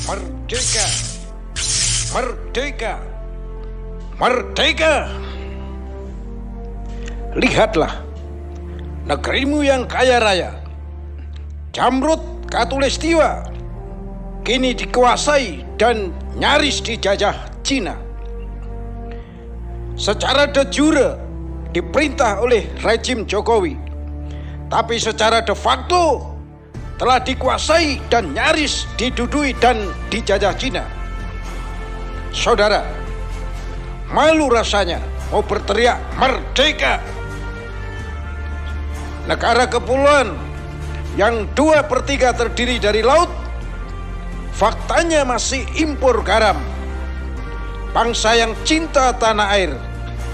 Merdeka! Merdeka! Merdeka! Lihatlah, negerimu yang kaya raya, Jamrud Khatulistiwa, kini dikuasai dan nyaris dijajah Cina. Secara de jure diperintah oleh rejim Jokowi, tapi secara de facto telah dikuasai dan nyaris didudui dan dijajah Cina. Saudara, malu rasanya mau berteriak merdeka. Negara kepulauan yang 2/3 terdiri dari laut, faktanya masih impor garam. Bangsa yang cinta tanah air,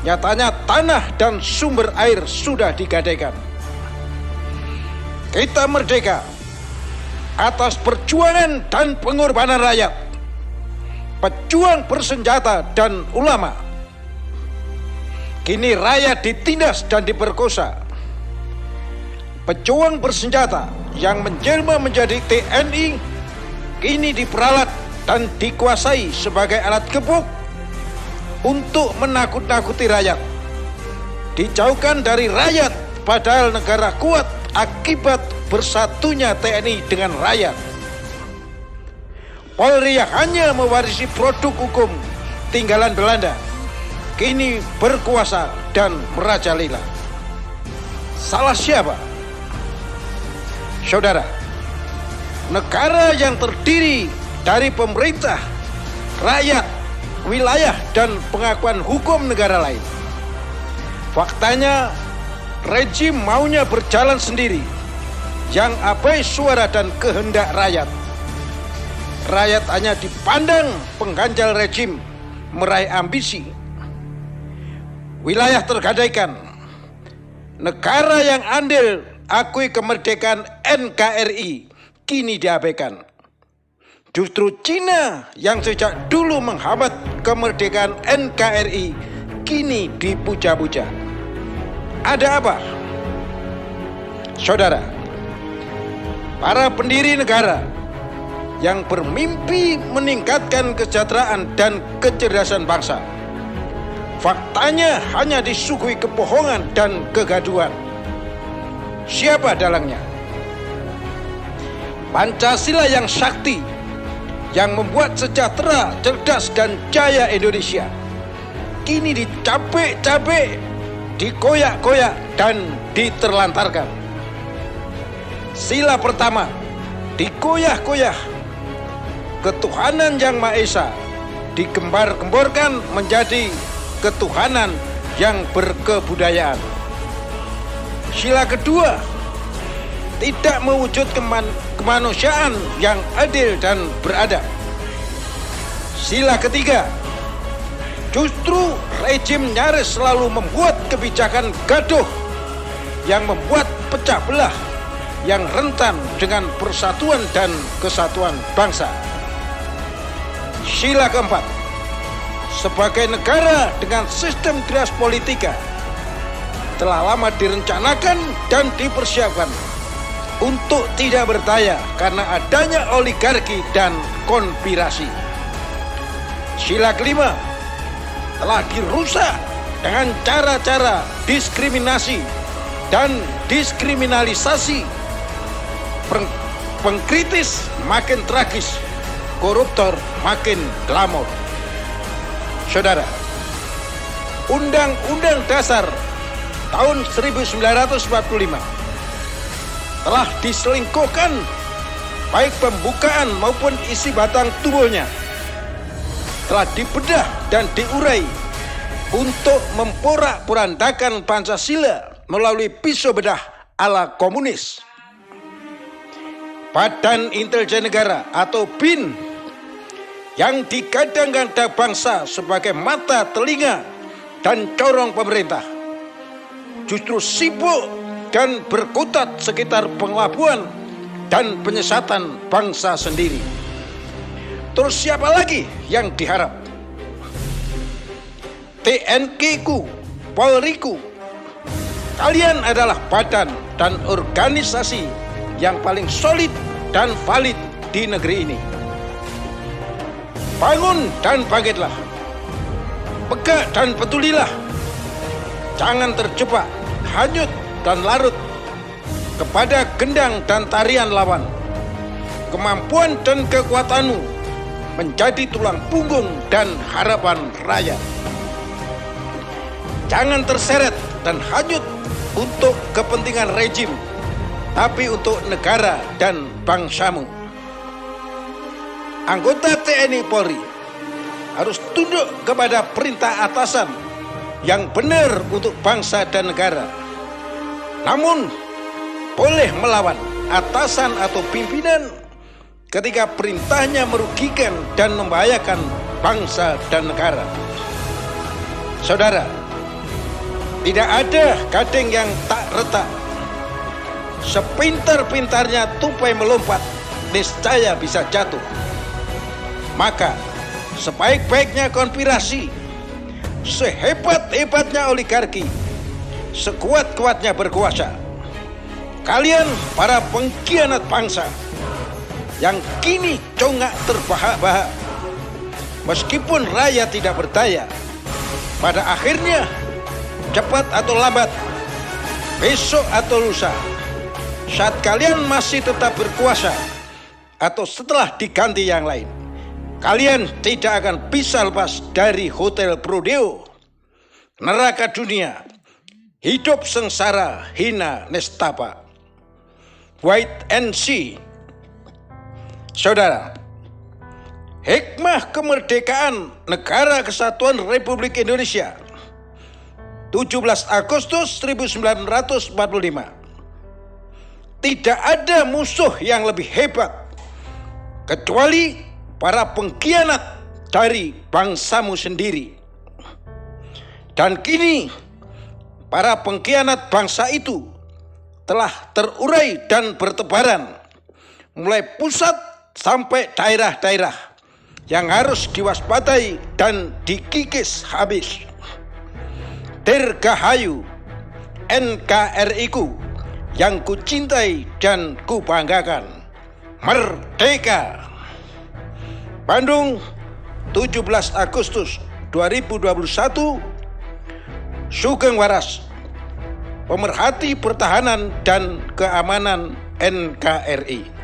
nyatanya tanah dan sumber air sudah digadaikan. Kita merdeka atas perjuangan dan pengorbanan rakyat, pejuang bersenjata dan ulama. Kini rakyat ditindas dan diperkosa. Pejuang bersenjata yang menjelma menjadi TNI kini diperalat dan dikuasai sebagai alat gebuk untuk menakut-nakuti rakyat. Dijauhkan dari rakyat padahal negara kuat akibat bersatunya TNI dengan rakyat. Polri yang hanya mewarisi produk hukum tinggalan Belanda kini berkuasa dan merajalela. Salah siapa? Saudara, negara yang terdiri dari pemerintah, rakyat, wilayah, dan pengakuan hukum negara lain. Faktanya, rejim maunya berjalan sendiri, yang abai suara dan kehendak rakyat. Rakyat hanya dipandang pengganjal rejim, meraih ambisi. Wilayah tergadaikan, negara yang andil akui kemerdekaan NKRI kini diabaikan. Justru Cina yang sejak dulu menghambat kemerdekaan NKRI kini dipuja-puja. Ada apa? Saudara, para pendiri negara yang bermimpi meningkatkan kesejahteraan dan kecerdasan bangsa, faktanya hanya disuguhi kebohongan dan kegaduhan. Siapa dalangnya? Pancasila yang sakti, yang membuat sejahtera, cerdas, dan jaya Indonesia, kini dicapek-capek, dikoyak-koyak, dan diterlantarkan. Sila pertama dikoyak-koyak, ketuhanan yang Maha Esa digembar-gemborkan menjadi ketuhanan yang berkebudayaan. Sila kedua tidak mewujud kemanusiaan yang adil dan beradab. Sila ketiga, justru rejim nyaris selalu membuat kebijakan gaduh yang membuat pecah belah, yang rentan dengan persatuan dan kesatuan bangsa. Sila keempat, sebagai negara dengan sistem trias politika telah lama direncanakan dan dipersiapkan untuk tidak berdaya karena adanya oligarki dan konspirasi. Sila kelima telah dirusak dengan cara-cara diskriminasi dan diskriminalisasi. Pengkritis makin tragis, koruptor makin glamor. Saudara, Undang-Undang Dasar tahun 1945 telah diselingkuhkan baik pembukaan maupun isi batang tubuhnya. Telah dibedah dan diurai untuk memporak-porandakan Pancasila melalui pisau bedah ala komunis. Badan Intelijen Negara atau BIN yang digadang-gadang bangsa sebagai mata, telinga, dan corong pemerintah, justru sibuk dan berkutat sekitar pengelabuan dan penyesatan bangsa sendiri. Terus siapa lagi yang diharap? TNI-ku, Polri-ku, kalian adalah badan dan organisasi yang paling solid dan valid di negeri ini. Bangun dan bangkitlah. Pegak dan pedulilah. Jangan terjebak, hanyut dan larut kepada gendang dan tarian lawan. Kemampuan dan kekuatanmu menjadi tulang punggung dan harapan rakyat. Jangan terseret dan hanyut untuk kepentingan rejim, tapi untuk negara dan bangsamu. Anggota TNI Polri harus tunduk kepada perintah atasan yang benar untuk bangsa dan negara. Namun, boleh melawan atasan atau pimpinan ketika perintahnya merugikan dan membahayakan bangsa dan negara. Saudara, tidak ada gading yang tak retak. Sepintar-pintarnya tupai melompat, niscaya bisa jatuh. Maka, sebaik-baiknya konspirasi, sehebat-hebatnya oligarki, sekuat-kuatnya berkuasa, kalian para pengkhianat bangsa yang kini congak terbahak-bahak, meskipun rakyat tidak berdaya, pada akhirnya cepat atau lambat, besok atau lusa, saat kalian masih tetap berkuasa atau setelah diganti yang lain, kalian tidak akan bisa lepas dari Hotel Prodeo, neraka dunia, hidup sengsara, hina, nestapa. Wait and see. Saudara, hikmah kemerdekaan Negara Kesatuan Republik Indonesia 17 Agustus 1945. Tidak ada musuh yang lebih hebat kecuali para pengkhianat dari bangsamu sendiri. Dan kini para pengkhianat bangsa itu telah terurai dan bertebaran mulai pusat sampai daerah-daerah yang harus diwaspadai dan dikikis habis. Dirgahayu NKRI-ku yang kucintai dan kubanggakan. Merdeka! Bandung, 17 Agustus 2021. Sugeng Waras, pemerhati pertahanan dan keamanan NKRI.